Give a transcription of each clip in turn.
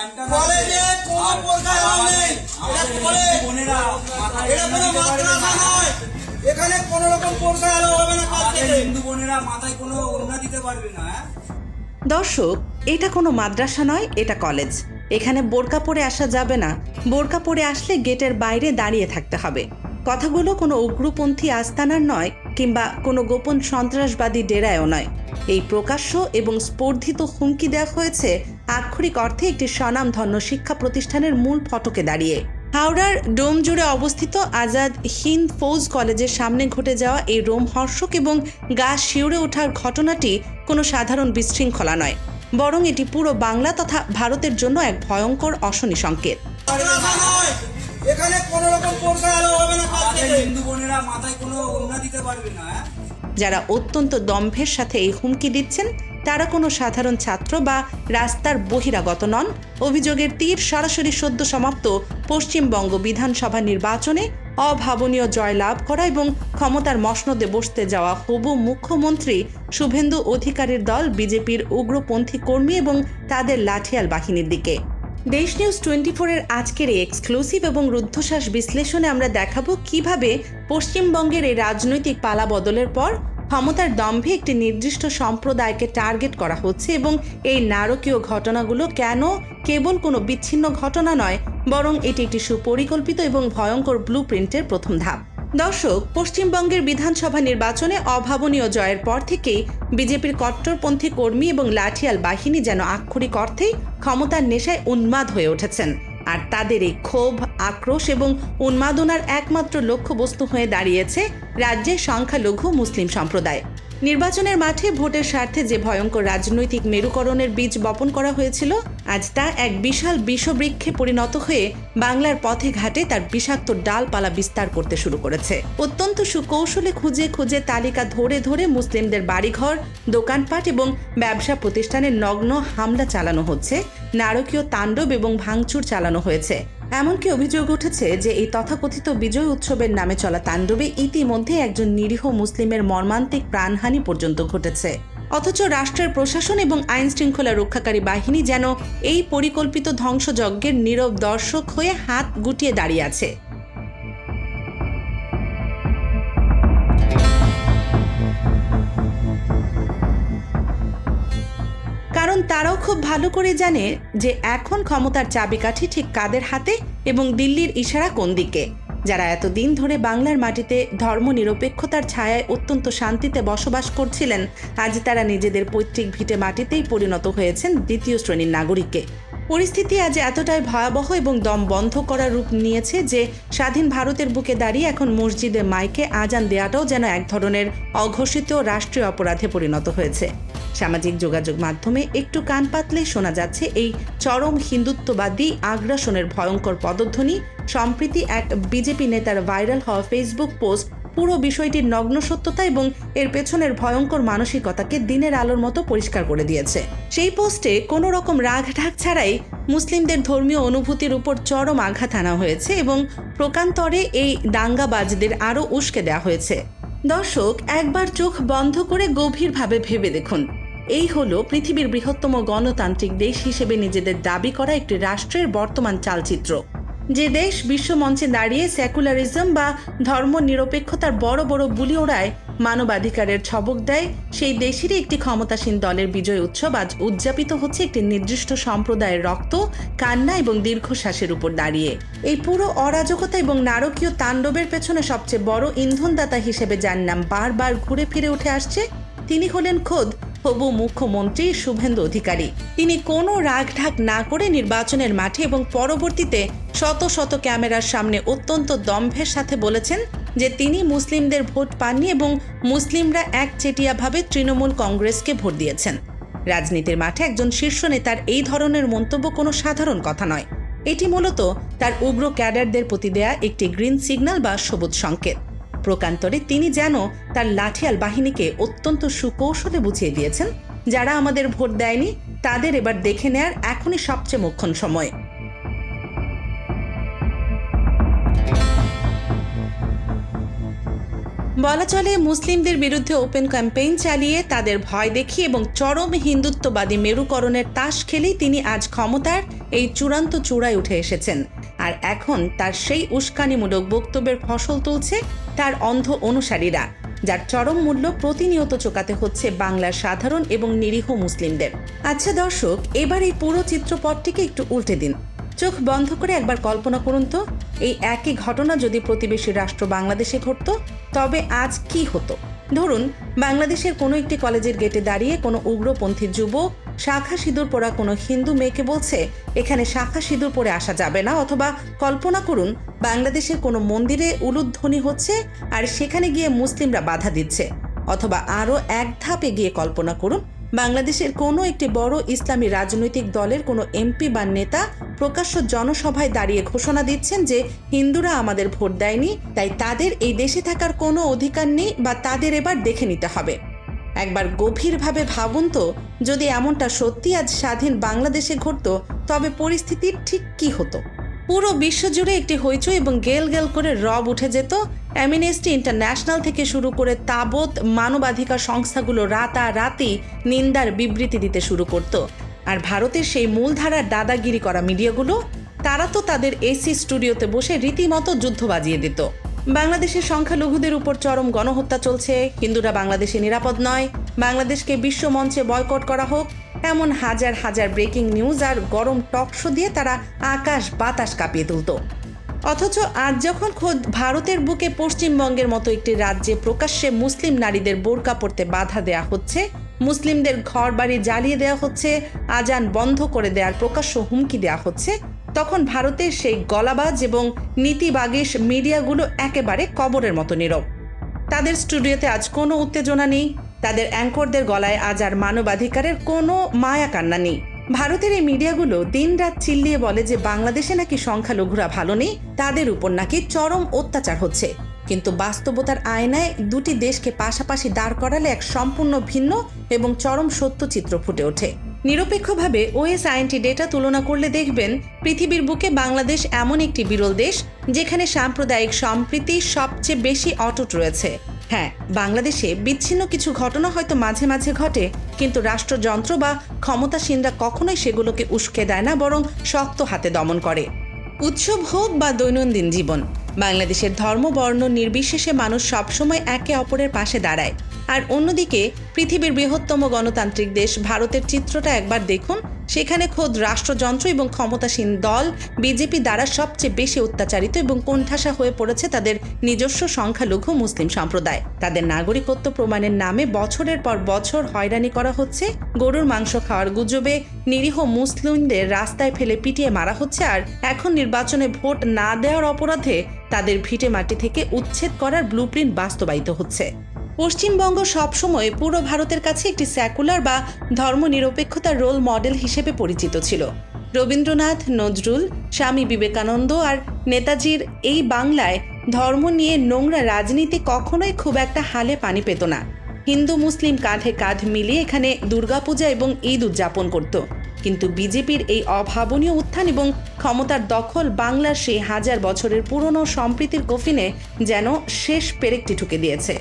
কলেজে কোনো প্রকার নেই, এটা কলেজ, এটা কোনো মাদ্রাসা নয়। এখানে কোনো রকম প্রকার আলো হবে না। কাল থেকে হিন্দু বোনেরা মাথায় কোনো ওড়না দিতে পারবে না। দর্শক, এটা কোনো মাদ্রাসা নয়, এটা কলেজ। এখানে বোরকা পরে আসা যাবে না। বোরকা পরে আসলে গেটের বাইরে দাঁড়িয়ে থাকতে হবে। কথাগুলো কোনো উগ্রপন্থী আস্তানার নয়, কিংবা কোনো গোপন সন্ত্রাসবাদী ডেরায়ও নয়। এই প্রকাশ্য এবং স্পর্ধিত হুমকি দেওয়া হয়েছে আক্ষরিক অর্থে একটি স্বনামধন্য শিক্ষা প্রতিষ্ঠানের মূল ফটকে দাঁড়িয়ে। হাওড়ার ডোম জুড়ে অবস্থিত আজাদ হিন্দ ফৌজ কলেজের সামনে ঘটে যাওয়া এই রোমহর্ষক এবং গা শিউরে ওঠার ঘটনাটি কোনো সাধারণ বিশৃঙ্খলা নয়, বরং এটি পুরো বাংলা তথা ভারতের জন্য এক ভয়ঙ্কর অশনি সংকেত। এখানে কোনো রকম প্রকার আলো হবে না। কাল থেকে হিন্দু বোনেরা মাথায় কোনো ওড়না দিতে পারবে না। যারা অত্যন্ত দম্ভের সাথে এই হুমকি দিচ্ছেন তারা কোনো সাধারণ ছাত্র বা রাস্তার বহিরাগত নন। অভিযোগের তীর সরাসরি সদ্য সমাপ্ত পশ্চিমবঙ্গ বিধানসভা নির্বাচনে অভাবনীয় জয়লাভ করা এবং ক্ষমতার মসনদে বসতে যাওয়া হবু মুখ্যমন্ত্রী শুভেন্দু অধিকারীর দল বিজেপির উগ্রপন্থী কর্মী এবং তাদের লাঠিয়াল বাহিনীর দিকে। দেশ নিউজ 24-এর আজকের এই এক্সক্লুসিভ এবং রুদ্ধশ্বাস বিশ্লেষণে আমরা দেখাবো কিভাবে পশ্চিমবঙ্গের এই রাজনৈতিক পালা বদলের পর ক্ষমতার দম্ভে একটি নির্দিষ্ট সম্প্রদায়কে টার্গেট করা হচ্ছে এবং এই নারকীয় ঘটনাগুলো কেন কেবল কোনো বিচ্ছিন্ন ঘটনা নয়, বরং এটি একটি সুপরিকল্পিত এবং ভয়ঙ্কর ব্লুপ্রিন্টের প্রথম ধাপ। দর্শক, পশ্চিমবঙ্গের বিধানসভা নির্বাচনে অভাবনীয় জয়ের পর থেকেই বিজেপির কট্টরপন্থী কর্মী এবং লাঠিয়াল বাহিনী যেন আক্ষরিক অর্থেই ক্ষমতার নেশায় উন্মাদ হয়ে উঠেছেন। আর তাদের এই ক্ষোভ, আক্রোশ এবং উন্মাদনার একমাত্র লক্ষ্যবস্তু হয়ে দাঁড়িয়েছে রাজ্যের সংখ্যালঘু মুসলিম সম্প্রদায়। নির্বাচনের মাঠে ভোটের স্বার্থে যে ভয়ঙ্কর রাজনৈতিক মেরুকরণের বীজ বপন করা হয়েছিল, আজ তা এক বিশাল বিষবৃক্ষে পরিণত হয়ে বাংলার পথে ঘাটে তার বিষাক্ত ডালপালা বিস্তার করতে শুরু করেছে। অত্যন্ত সুকৌশলে খুঁজে খুঁজে তালিকা ধরে ধরে মুসলিমদের বাড়িঘর, দোকানপাট এবং ব্যবসা প্রতিষ্ঠানে নগ্ন হামলা চালানো হচ্ছে, নারকীয় তাণ্ডব এবং ভাঙচুর চালানো হয়েছে। এমনকি অভিযোগ উঠেছে যে এই তথাকথিত বিজয় উৎসবের নামে চলা তাণ্ডবে ইতিমধ্যে একজন নিরীহ মুসলিমের মর্মান্তিক প্রাণহানি পর্যন্ত ঘটেছে। অথচ রাষ্ট্রের প্রশাসন এবং আইন শৃঙ্খলা রক্ষাকারী বাহিনী যেন এই পরিকল্পিত ধ্বংসযজ্ঞের নীরব দর্শক হয়ে হাত গুটিয়ে দাঁড়িয়ে আছে। কারণ তারাও খুব ভালো করে জানে যে এখন ক্ষমতার চাবিকাঠি ঠিক কাদের হাতে এবং দিল্লির ইশারা কোন দিকে। যারা এতদিন ধরে বাংলার মাটিতে ধর্মনিরপেক্ষতার ছায়ায় অত্যন্ত শান্তিতে বসবাস করছিলেন, আজ তারা নিজেদের পৈতৃক ভিটে মাটিতেই পরিণত হয়েছেন দ্বিতীয় শ্রেণীর নাগরিকে। পরিস্থিতি আজ এতটাই ভয়াবহ এবং দম বন্ধ করার রূপ নিয়েছে যে স্বাধীন ভারতের বুকে দাঁড়িয়ে এখন মসজিদে মাইকে আজান দেওয়াটাও যেন এক ধরনের অঘোষিত রাষ্ট্রীয় অপরাধে পরিণত হয়েছে। সামাজিক যোগাযোগ মাধ্যমে একটু কান পাতলেই শোনা যাচ্ছে এই চরম হিন্দুত্ববাদী আগ্রাসনের ভয়ঙ্কর পদধ্বনি। সম্প্রতি এক বিজেপি নেতার ভাইরাল হওয়া ফেসবুক পোস্ট পুরো বিষয়টির নগ্ন সত্যতা এবং এর পেছনের ভয়ঙ্কর মানসিকতাকে দিনের আলোর মতো পরিষ্কার করে দিয়েছে। সেই পোস্টে কোনো রকম রাগ ঢাক ছাড়াই মুসলিমদের ধর্মীয় অনুভূতির উপর চরম আঘাত আনা হয়েছে এবং প্রকান্তরে এই দাঙ্গাবাজদের আরও উস্কে দেওয়া হয়েছে। দর্শক, একবার চোখ বন্ধ করে গভীরভাবে ভেবে দেখুন, এই হলো পৃথিবীর বৃহত্তম গণতান্ত্রিক দেশ হিসেবে নিজেদের দাবি করা একটি রাষ্ট্রের বর্তমান চালচিত্র। যে দেশ বিশ্বমঞ্চে দাঁড়িয়ে সেকুলারিজম বা ধর্মনিরপেক্ষতার বড় বড় বুলি ওড়ায়, মানবাধিকারের ছবক দেয়, সেই দেশেরই একটি ক্ষমতাসীন দলের বিজয় উৎসব আজ উদযাপিত হচ্ছে একটি নির্দিষ্ট সম্প্রদায়ের রক্ত, কান্না এবং দীর্ঘশ্বাসের উপর দাঁড়িয়ে। এই পুরো অরাজকতা এবং নারকীয় তাণ্ডবের পেছনে সবচেয়ে বড় ইন্ধনদাতা হিসেবে যার নাম বারবার ঘুরে ফিরে উঠে আসছে, তিনি হলেন খোদ হবু মুখ্যমন্ত্রী শুভেন্দু অধিকারী। তিনি কোনো রাগঢাক না করে নির্বাচনের মাঠে এবং পরবর্তীতে শত শত ক্যামেরার সামনে অত্যন্ত দম্ভের সাথে বলেছেন যে তিনি মুসলিমদের ভোট পাননি এবং মুসলিমরা একচেটিয়াভাবে তৃণমূল কংগ্রেসকে ভোট দিয়েছেন। রাজনীতির মাঠে একজন শীর্ষ নেতার এই ধরনের মন্তব্য কোনো সাধারণ কথা নয়। এটি মূলত তার উগ্র ক্যাডারদের প্রতি দেয়া একটি গ্রিন সিগন্যাল বা সবুজ সংকেত। প্রকান্তরে তিনি যেন তার লাঠিয়াল বাহিনীকে অত্যন্ত সুকৌশলে বুঝিয়ে দিয়েছেন, যারা আমাদের ভোট দেয়নি তাদের এবার দেখে নেয়ার এখনই সবচেয়ে মোক্ষম সময়। বলা চলে মুসলিমদের বিরুদ্ধে ওপেন ক্যাম্পেইন চালিয়ে তাদের ভয় দেখিয়ে এবং চরম হিন্দুত্ববাদী মেরুকরণের তাস খেলেই তিনি আজ ক্ষমতার এই চূড়ান্ত চূড়ায় উঠে এসেছেন। আর এখন তার সেই উস্কানিমূলক বক্তব্যের ফসল তুলছে তার অন্ধ অনুসারীরা, যার চরম মূল্য প্রতিনিয়ত চোকাতে হচ্ছে বাংলার সাধারণ এবং নিরীহ মুসলিমদের। আচ্ছা দর্শক, এবার এই পুরো চিত্রপটটিকে একটু উল্টে দিন। চোখ বন্ধ করে একবার কল্পনা করুন তো, এই একই ঘটনা যদি প্রতিবেশী রাষ্ট্র বাংলাদেশে ঘটত, তবে আজ কি হতো। ধরুন, বাংলাদেশের কোনো একটি কলেজের গেটে দাঁড়িয়ে কোনো উগ্রপন্থী যুবক শাখা সিঁদুর পরা কোনো হিন্দু মেয়েকে বলছে এখানে শাখা সিঁদুর পরে আসা যাবে না, অথবা কল্পনা করুন বাংলাদেশের কোনো মন্দিরে উলুধ্বনি হচ্ছে আর সেখানে গিয়ে মুসলিমরা বাধা দিচ্ছে, অথবা আরও এক ধাপ এগিয়ে কল্পনা করুন বাংলাদেশের কোনো একটি বড় ইসলামী রাজনৈতিক দলের কোনো এমপি বা নেতা প্রকাশ্য জনসভায় দাঁড়িয়ে ঘোষণা দিচ্ছেন যে হিন্দুরা আমাদের ভোট দেয়নি, তাই তাদের এই দেশে থাকার কোনো অধিকার নেই বা তাদের এবার দেখে নিতে হবে। একবার গভীরভাবে ভাবুন তো, যদি এমনটা সত্যি আজ স্বাধীন বাংলাদেশে ঘটত, তবে পরিস্থিতির ঠিক কি হতো। পুরো বিশ্বজুড়ে একটি হইচই এবং গেল গেল করে রব উঠে যেত। অ্যামনেস্টি ইন্টারন্যাশনাল থেকে শুরু করে তাবৎ মানবাধিকার সংস্থাগুলো রাতারাতি নিন্দার বিবৃতি দিতে শুরু করত। আর ভারতের সেই মূলধারার দাদাগিরি করা মিডিয়াগুলো, তারা তো তাদের এসি স্টুডিওতে বসে রীতিমতো যুদ্ধ বাজিয়ে দিত। বাংলাদেশের সংখ্যালঘুদের উপর চরম গণহত্যা চলছে, হিন্দুরা বাংলাদেশে নিরাপদ নয়, বাংলাদেশকে বিশ্ব মঞ্চে বয়কট করা হোক, এমন হাজার হাজার ব্রেকিং নিউজ আর গরম টক শো দিয়ে তারা আকাশ বাতাস কাঁপিয়ে তুলত। অথচ আজ যখন খোদ ভারতের বুকে পশ্চিমবঙ্গের মতো একটি রাজ্যে প্রকাশ্যে মুসলিম নারীদের বোরকা পরতে বাধা দেয়া হচ্ছে, মুসলিমদের ঘর বাড়ি জ্বালিয়ে দেওয়া হচ্ছে, আজান বন্ধ করে দেওয়ার প্রকাশ্য হুমকি দেওয়া হচ্ছে, তখন ভারতের সেই গলাবাজ এবং নীতিবাগীশ মিডিয়াগুলো একেবারে কবরের মতো নীরব। তাদের স্টুডিওতে আজ কোনো উত্তেজনা নেই, তাদের অ্যাঙ্করদের গলায় আজ আর মানবাধিকারের কোনো মায়া কান্না নেই। ভারতের এই মিডিয়াগুলো দিনরাত চিল্লিয়ে বলে যে বাংলাদেশে নাকি সংখ্যালঘুরা ভালো নেই, তাদের উপর নাকি চরম অত্যাচার হচ্ছে, কিন্তু বাস্তবতার আয়নায় দুটি দেশকে পাশাপাশি দাঁড় করালে এক সম্পূর্ণ ভিন্ন এবং চরম সত্য চিত্র ফুটে ওঠে। নিরপেক্ষভাবে ওএসআইএনটি ডেটা তুলনা করলে দেখবেন পৃথিবীর বুকে বাংলাদেশ এমন একটি বিরল দেশ যেখানে সাম্প্রদায়িক সম্প্রীতি সবচেয়ে বেশি অটুট রয়েছে। হ্যাঁ, বাংলাদেশে বিচ্ছিন্ন কিছু ঘটনা হয়তো মাঝে মাঝে ঘটে, কিন্তু রাষ্ট্রযন্ত্র বা ক্ষমতাসীনরা কখনোই সেগুলোকে উস্কে দেয় না, বরং শক্ত হাতে দমন করে। উৎসব হোক বা দৈনন্দিন জীবন, বাংলাদেশের ধর্ম বর্ণ নির্বিশেষে মানুষ সবসময় একে অপরের পাশে দাঁড়ায়। আর অন্যদিকে পৃথিবীর বৃহত্তম গণতান্ত্রিক দেশ ভারতের চিত্রটা একবার দেখুন, সেখানে খোদ রাষ্ট্রযন্ত্র এবং ক্ষমতাসীন দল বিজেপি দ্বারা সবচেয়ে বেশি অত্যাচারিত এবং কোণঠাসা হয়ে পড়েছে তাদের নিজস্ব সংখ্যালঘু মুসলিম সম্প্রদায়। তাদের নাগরিকত্ব প্রমাণের নামে বছরের পর বছর হয়রানি করা হচ্ছে, গরুর মাংস খাওয়ার গুজবে নিরীহ মুসলিমদের রাস্তায় ফেলে পিটিয়ে মারা হচ্ছে, আর এখন নির্বাচনে ভোট না দেওয়ার অপরাধে তাদের ভিটে মাটি থেকে উচ্ছেদ করার ব্লুপ্রিন্ট বাস্তবায়িত হচ্ছে। পশ্চিমবঙ্গ সবসময় পুরো ভারতের কাছে একটি সেকুলার বা ধর্মনিরপেক্ষতার রোল মডেল হিসেবে পরিচিত ছিল। রবীন্দ্রনাথ, নজরুল, স্বামী বিবেকানন্দ আর নেতাজির এই বাংলায় ধর্ম নিয়ে নোংরা রাজনীতি কখনোই খুব একটা হালে পানি পেত না। হিন্দু মুসলিম কাঁধে কাঁধ মিলিয়ে এখানে দুর্গাপূজা এবং ঈদ উদযাপন করত। কিন্তু বিজেপির এই অভাবনীয় উত্থান এবং ক্ষমতার দখল বাংলার সেই হাজার বছরের পুরনো সম্প্রীতির কফিনে যেন শেষ পেরেকটি ঠুকে দিয়েছে।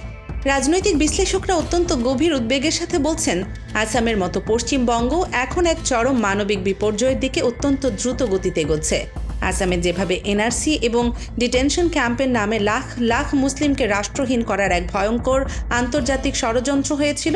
রাজনৈতিক বিশ্লেষকরা অত্যন্ত গভীর উদ্বেগের সাথে বলছেন, আসামের মতো পশ্চিমবঙ্গ এখন এক চরম মানবিক বিপর্যয়ের দিকে অত্যন্ত দ্রুত গতিতে এগোচ্ছে। আসামে যেভাবে এনআরসি এবং ডিটেনশন ক্যাম্পের নামে লাখ লাখ মুসলিমকে রাষ্ট্রহীন করার এক ভয়ঙ্কর আন্তর্জাতিক ষড়যন্ত্র হয়েছিল,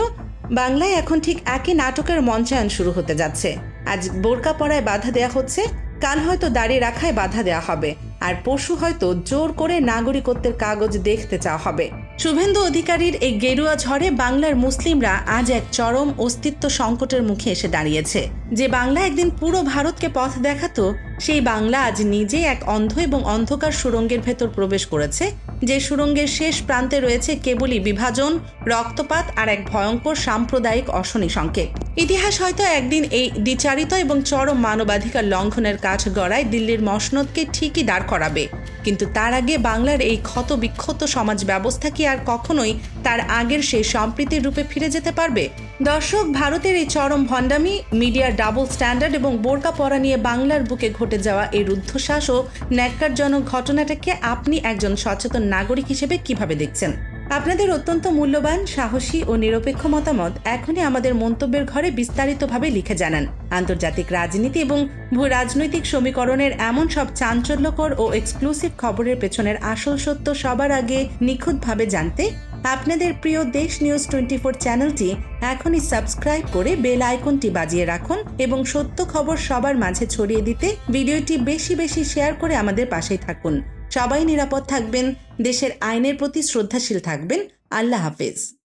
বাংলায় এখন ঠিক একই নাটকের মঞ্চায়ন শুরু হতে যাচ্ছে। আজ বোরকা পরায় বাধা দেওয়া হচ্ছে, কাল হয়তো দাঁড়িয়ে রাখায় বাধা দেওয়া হবে, আর পরশু হয়তো জোর করে নাগরিকত্বের কাগজ দেখতে চাওয়া হবে। শুভেন্দু অধিকারীর এই গেরুয়া ঝড়ে বাংলার মুসলিমরা আজ এক চরম অস্তিত্ব সংকটের মুখে এসে দাঁড়িয়েছে। যে বাংলা একদিন পুরো ভারতকে পথ দেখাতো, সেই বাংলা আজ নিজে এক অন্ধ এবং অন্ধকার সুড়ঙ্গের ভেতর প্রবেশ করেছে, যে সুড়ঙ্গের শেষ প্রান্তে রয়েছে কেবলই বিভাজন, রক্তপাত আর এক ভয়ঙ্কর সাম্প্রদায়িক অশনি সংকেত। ইতিহাস হয়তো একদিন এই দ্বিচারিত এবং চরম মানবাধিকার লঙ্ঘনের কাঠ গড়ায় দিল্লির মসনদকে ঠিকই দাঁড় করাবে, কিন্তু তার আগে বাংলার এই ক্ষত বিক্ষত সমাজ ব্যবস্থা কি আর কখনোই তার আগের সেই সম্প্রীতির রূপে ফিরে যেতে পারবে? দর্শক, ভারতের এই চরম ভণ্ডামি, মিডিয়ার ডাবল স্ট্যান্ডার্ড এবং বোরকা পরা নিয়ে বাংলার বুকে ঘটে যাওয়া এই রুদ্ধশ্বাস ও ন্যাক্কারজনক ঘটনাটাকে আপনি একজন সচেতন নাগরিক হিসেবে কিভাবে দেখছেন? আপনাদের অত্যন্ত মূল্যবান, সাহসী ও নিরপেক্ষ মতামত এখনই আমাদের মন্তব্যের ঘরে বিস্তারিতভাবে লিখে জানান। আন্তর্জাতিক রাজনীতি এবং ভূ রাজনৈতিক সমীকরণের এমন সব চাঞ্চল্যকর ও এক্সক্লুসিভ খবরের পেছনের আসল সত্য সবার আগে নিখুঁতভাবে জানতে আপনাদের প্রিয় দেশ নিউজ 24 চ্যানেলটি এখনই সাবস্ক্রাইব করে বেল আইকনটি বাজিয়ে রাখুন এবং সত্য খবর সবার মাঝে ছড়িয়ে দিতে ভিডিওটি বেশি বেশি শেয়ার করে আমাদের পাশেই থাকুন। সবাই নিরাপদ থাকবেন, দেশের আইনের প্রতি শ্রদ্ধাশীল থাকবেন। আল্লাহ হাফেজ।